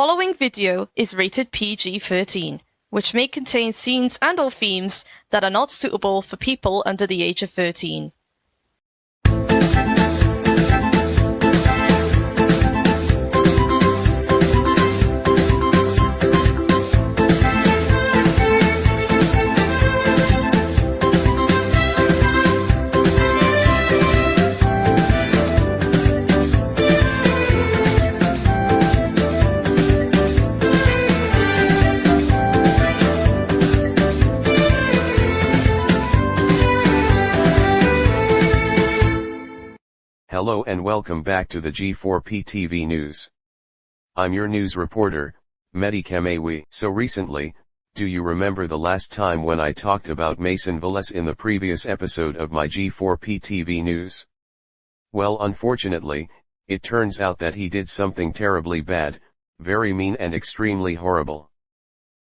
following video is rated PG-13, which may contain scenes and/or themes that are not suitable for people under the age of 13. Hello and welcome back to the G4p TV news. I'm your news reporter, Mehdi Kamewi. So recently, do you remember the last time when I talked about Mason Velez in the previous episode of my G4p TV news? Well, unfortunately, it turns out that he did something terribly bad, very mean and extremely horrible.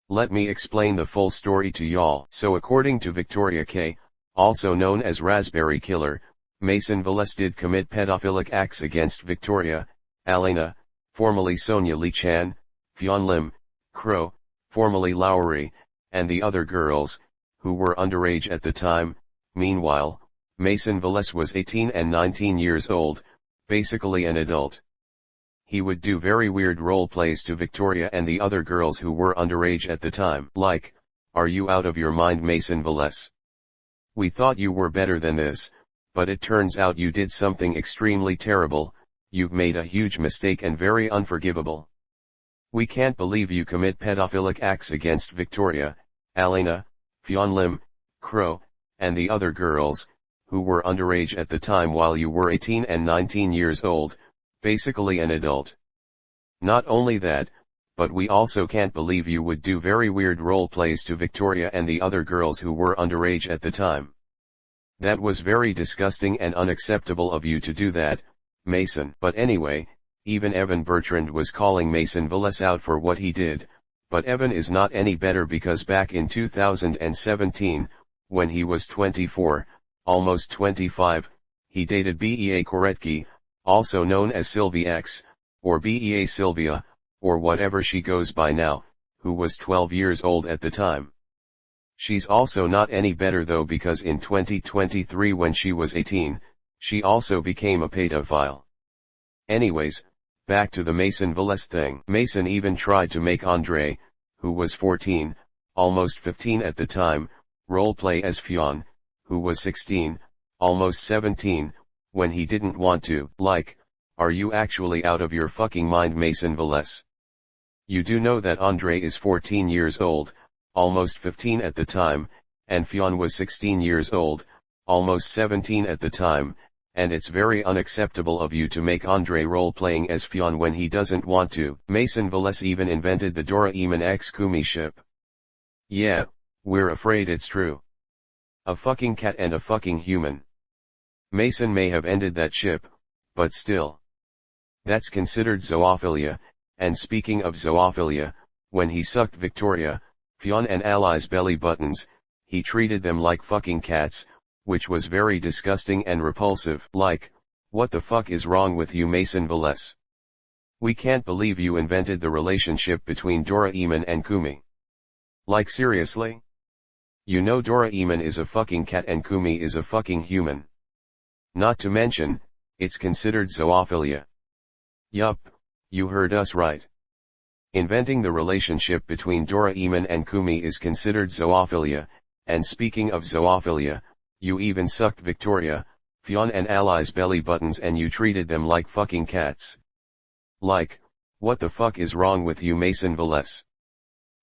Let me explain the full story to y'all. So according to Victoria K., also known as Raspberry Killer, Mason Velez did commit pedophilic acts against Victoria, Alena, formerly Sonia Lee Chan, Fionn Lim, Crow, formerly Lowry, and the other girls, who were underage at the time. Meanwhile, Mason Velez was 18 and 19 years old, basically an adult. He would do very weird role plays to Victoria and the other girls who were underage at the time. Like, "Are you out of your mind, Mason Velez? We thought you were better than this. But it turns out you did something extremely terrible, you've made a huge mistake and very unforgivable. We can't believe you commit pedophilic acts against Victoria, Alena, Fionn Lim, Crow, and the other girls, who were underage at the time while you were 18 and 19 years old, basically an adult. Not only that, but we also can't believe you would do very weird role plays to Victoria and the other girls who were underage at the time. That was very disgusting and unacceptable of you to do that, Mason." But anyway, even Evan Bertrand was calling Mason Velez out for what he did, but Evan is not any better because back in 2017, when he was 24, almost 25, he dated Bea Koretki, also known as Sylvie X, or Bea Sylvia, or whatever she goes by now, who was 12 years old at the time. She's also not any better though because in 2023 when she was 18, she also became a pedophile. Anyways, back to the Mason Velez thing. Mason even tried to make Andre, who was 14, almost 15 at the time, roleplay as Fionn, who was 16, almost 17, when he didn't want to. Like, are you actually out of your fucking mind, Mason Velez? You do know that Andre is 14 years old, almost 15 at the time, and Fionn was 16 years old, almost 17 at the time, and it's very unacceptable of you to make Andre role-playing as Fionn when he doesn't want to. Mason Velez even invented the Doraemon x Kumi ship. Yeah, we're afraid it's true. A fucking cat and a fucking human. Mason may have ended that ship, but still. That's considered zoophilia, and speaking of zoophilia, when he sucked Victoria, Fionn and Ali's belly buttons, he treated them like fucking cats, which was very disgusting and repulsive. Like, what the fuck is wrong with you, Mason Velez? We can't believe you invented the relationship between Doraemon and Kumi. Like seriously? You know Doraemon is a fucking cat and Kumi is a fucking human. Not to mention, it's considered zoophilia. Yup, you heard us right. Inventing the relationship between Doraemon and Kumi is considered zoophilia, and speaking of zoophilia, you even sucked Victoria, Fionn and Ali's belly buttons and you treated them like fucking cats. Like, what the fuck is wrong with you, Mason Velez?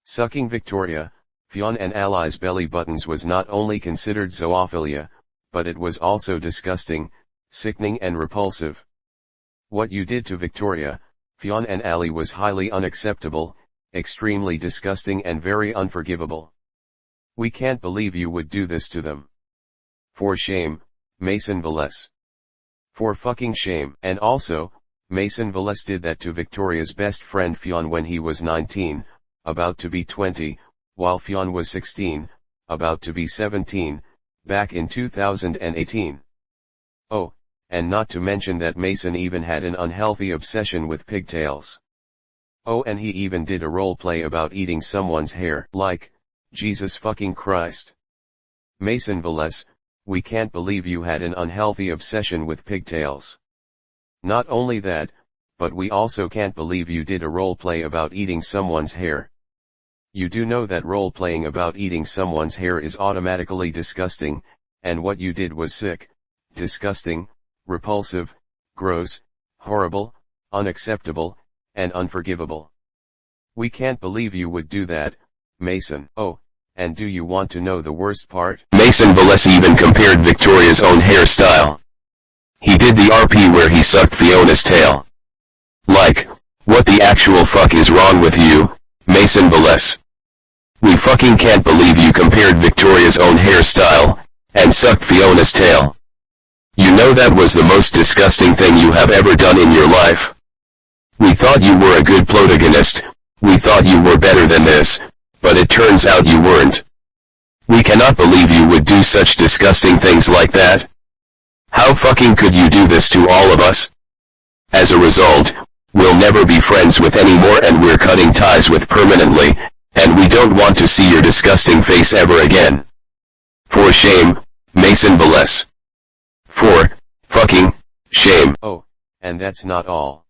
Sucking Victoria, Fionn and Ali's belly buttons was not only considered zoophilia, but it was also disgusting, sickening and repulsive. What you did to Victoria, Fionn and Ali was highly unacceptable, extremely disgusting and very unforgivable. We can't believe you would do this to them. For shame, Mason Velez. For fucking shame. And also, Mason Velez did that to Victoria's best friend Fionn when he was 19, about to be 20, while Fionn was 16, about to be 17, back in 2018. Oh, and not to mention that Mason even had an unhealthy obsession with pigtails. Oh, and he even did a role play about eating someone's hair. Like, Jesus fucking Christ. Mason Velez, we can't believe you had an unhealthy obsession with pigtails. Not only that, but we also can't believe you did a role play about eating someone's hair. You do know that role playing about eating someone's hair is automatically disgusting, and what you did was sick, disgusting, repulsive, gross, horrible, unacceptable, and unforgivable. We can't believe you would do that, Mason. Oh, and do you want to know the worst part? Mason Velez even compared Victoria's own hairstyle. He did the RP where he sucked Fiona's tail. Like, what the actual fuck is wrong with you, Mason Velez? We fucking can't believe you compared Victoria's own hairstyle, and sucked Fiona's tail. You know that was the most disgusting thing you have ever done in your life. We thought you were a good protagonist, we thought you were better than this, but it turns out you weren't. We cannot believe you would do such disgusting things like that. How fucking could you do this to all of us? As a result, we'll never be friends with anymore and we're cutting ties with permanently, and we don't want to see your disgusting face ever again. For shame, Mason Velez. For fucking shame. Oh, and that's not all.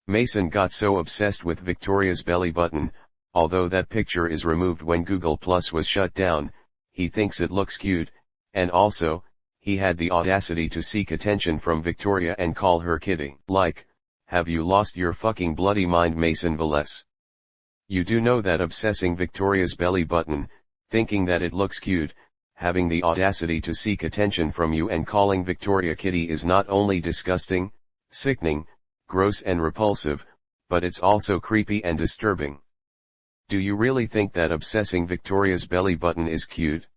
Mason got so obsessed with Victoria's belly button, although that picture is removed when Google Plus was shut down, he thinks it looks cute, and also, he had the audacity to seek attention from Victoria and call her kitty. Like, have you lost your fucking bloody mind, Mason Velez? You do know that obsessing Victoria's belly button, thinking that it looks cute, having the audacity to seek attention from you and calling Victoria kitty is not only disgusting, sickening, gross and repulsive, but it's also creepy and disturbing. Do you really think that obsessing Victoria's belly button is cute?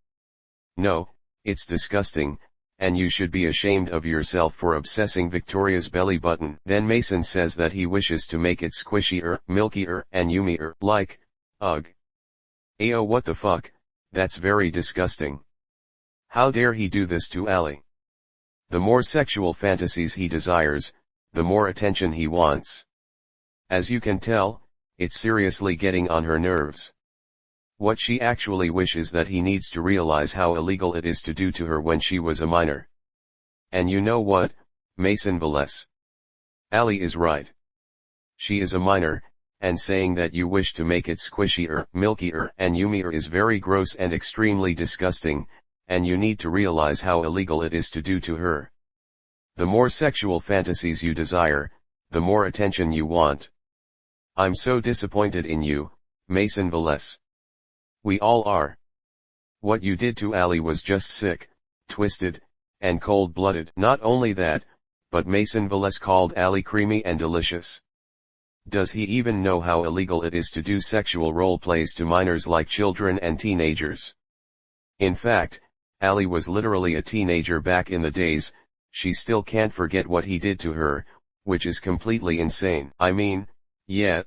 No, it's disgusting, and you should be ashamed of yourself for obsessing Victoria's belly button. Then Mason says that he wishes to make it squishier, milkier, and yummier. Like, ugh. Ayo, what the fuck, that's very disgusting. How dare he do this to Ali? The more sexual fantasies he desires, the more attention he wants. As you can tell, it's seriously getting on her nerves. What she actually wishes that he needs to realize how illegal it is to do to her when she was a minor. And you know what, Mason Velez? Ali is right. She is a minor, and saying that you wish to make it squishier, milkier, and yummier is very gross and extremely disgusting, and you need to realize how illegal it is to do to her. The more sexual fantasies you desire, the more attention you want. I'm so disappointed in you, Mason Velez. We all are. What you did to Ali was just sick, twisted, and cold-blooded. Not only that, but Mason Velez called Ali creamy and delicious. Does he even know how illegal it is to do sexual role plays to minors like children and teenagers? In fact, Ali was literally a teenager back in the days, she still can't forget what he did to her, which is completely insane. I mean, yeah.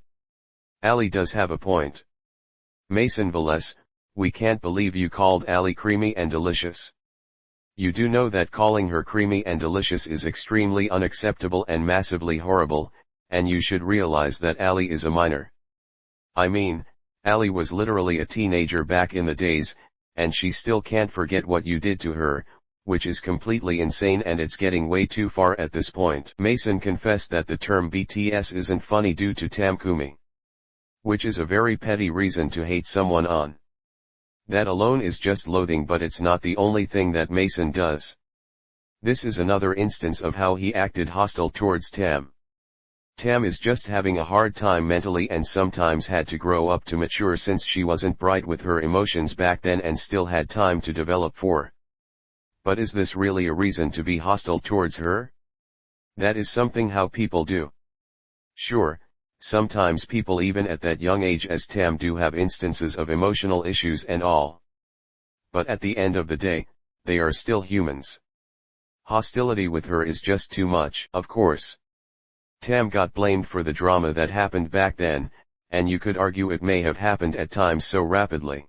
Ali does have a point. Mason Velez, we can't believe you called Ali creamy and delicious. You do know that calling her creamy and delicious is extremely unacceptable and massively horrible, and you should realize that Ali is a minor. I mean, Ali was literally a teenager back in the days, and she still can't forget what you did to her, which is completely insane and it's getting way too far at this point. Mason confessed that the term BTS isn't funny due to Tamkumi. Which is a very petty reason to hate someone on. That alone is just loathing, but it's not the only thing that Mason does. This is another instance of how he acted hostile towards Tam. Tam is just having a hard time mentally and sometimes had to grow up to mature since she wasn't bright with her emotions back then and still had time to develop for. But is this really a reason to be hostile towards her? That is something how people do. Sure. Sometimes people even at that young age as Tam do have instances of emotional issues and all. But at the end of the day, they are still humans. Hostility with her is just too much. Of course, Tam got blamed for the drama that happened back then, and you could argue it may have happened at times so rapidly.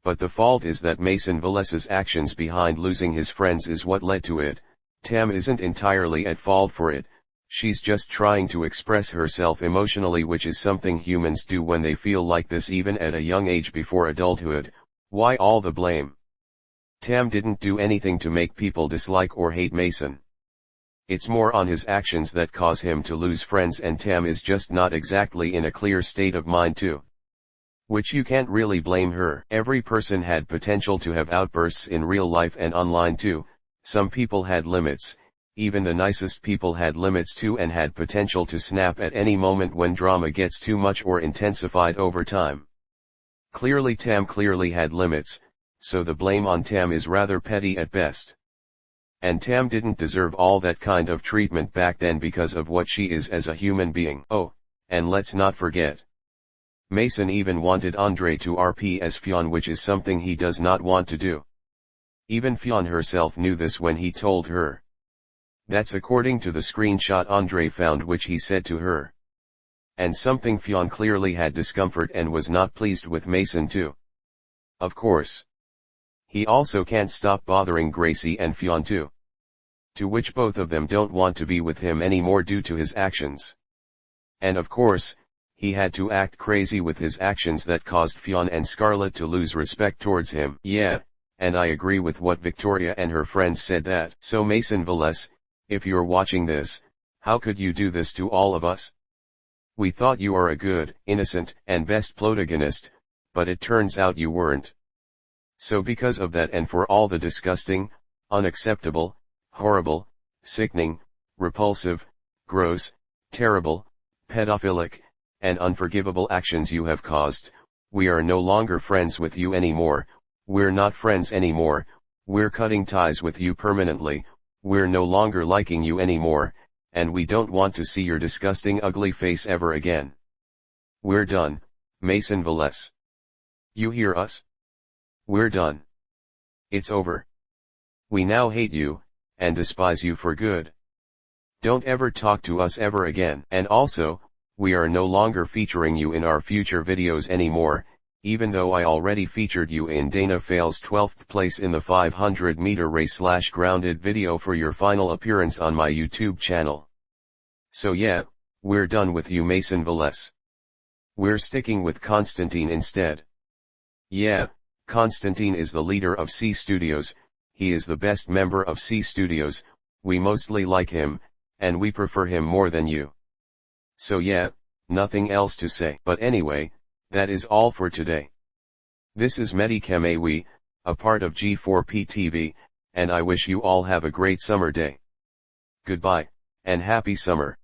But the fault is that Mason Velez's actions behind losing his friends is what led to it. Tam isn't entirely at fault for it. She's just trying to express herself emotionally, which is something humans do when they feel like this, even at a young age before adulthood. Why all the blame? Tam didn't do anything to make people dislike or hate Mason. It's more on his actions that cause him to lose friends, and Tam is just not exactly in a clear state of mind too. Which you can't really blame her. Every person had potential to have outbursts in real life and online too. Some people had limits, even the nicest people had limits too, and had potential to snap at any moment when drama gets too much or intensified over time. Clearly Tam clearly had limits, so the blame on Tam is rather petty at best. And Tam didn't deserve all that kind of treatment back then because of what she is as a human being. Oh, and let's not forget, Mason even wanted Andre to RP as Fionn, which is something he does not want to do. Even Fionn herself knew this when he told her. That's according to the screenshot Andre found, which he said to her. And something Fionn clearly had discomfort and was not pleased with Mason too. Of course. He also can't stop bothering Gracie and Fionn too. To which both of them don't want to be with him anymore due to his actions. And of course, he had to act crazy with his actions that caused Fionn and Scarlett to lose respect towards him. Yeah, and I agree with what Victoria and her friends said that. So Mason Velez, if you're watching this, how could you do this to all of us? We thought you are a good, innocent, and best protagonist, but it turns out you weren't. So because of that, and for all the disgusting, unacceptable, horrible, sickening, repulsive, gross, terrible, pedophilic, and unforgivable actions you have caused, we are no longer friends with you anymore. We're not friends anymore. We're cutting ties with you permanently. We're no longer liking you anymore, and we don't want to see your disgusting ugly face ever again. We're done, Mason Velez. You hear us? We're done. It's over. We now hate you, and despise you for good. Don't ever talk to us ever again. And also, we are no longer featuring you in our future videos anymore, even though I already featured you in Dana Fails 12th place in the 500-meter race/grounded video for your final appearance on my YouTube channel. So yeah, we're done with you, Mason Velez. We're sticking with Constantine instead. Yeah, Constantine is the leader of C Studios, he is the best member of C Studios, we mostly like him, and we prefer him more than you. So yeah, nothing else to say. But anyway, that is all for today. This is Mehdi Kamewi, a part of G4p TV, and I wish you all have a great summer day. Goodbye, and happy summer.